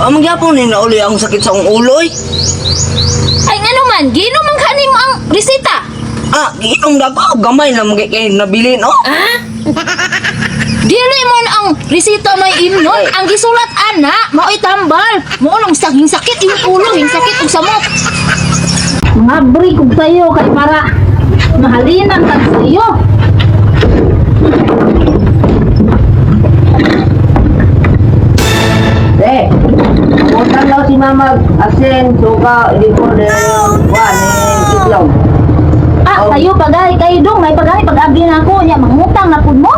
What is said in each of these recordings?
Magyapon ni na uli akong sakit sa akong uloy. Ay nga naman, giinom ang kanin mo ang resita. Giinom na ko. Gamay na mga kayo nabili, no? Dili mo na ang resita may imnon. Ang gisulat ana, mao'y tambal. Maulong saging sakit yung ulo, yung sakit og samot. Mabri kog tayo kay para mahalinan kag sayo. Utang daw si mama asin, suka, liko, itlog. Kayo pagay kayo dong, may pagay pag-abdi na ako nya mangutang na pud mo.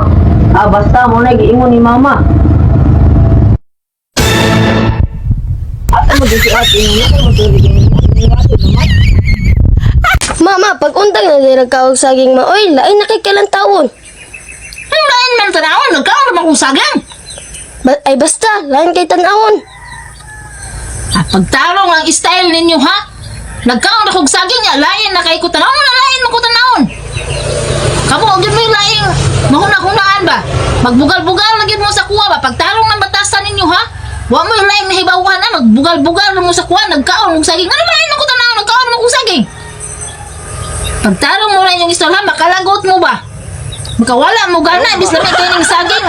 Basta mo na giingon ni mama. Mama, pag untang na di nagkawag saging maoy, lain na kay kailan taon. Ano lain man tanawon, nagkaon naman kong sagang. Ay basta, lain kay tanawon. Pagtarong ang style ninyo ha. Nagkaon na kong saging niya, lain na kay ko tanawon na lain mo ko tanawon. Kamu, gyud mo yung laing mahuna-hunaan ba? Magbugal-bugal na gyud mo sa kuwa ba? Pagtarong ng batasan ninyo ha. Wa mo yung laing nahibawan na, magbugal-bugal na mo sa kuwa, nagkaon kong saging. Ano lain ako tanawon, nagkaon mo kong saging. Pagtarong mo na yung istorya, makalagot mo ba? Makawala mo gana, ibis na may kaining saging.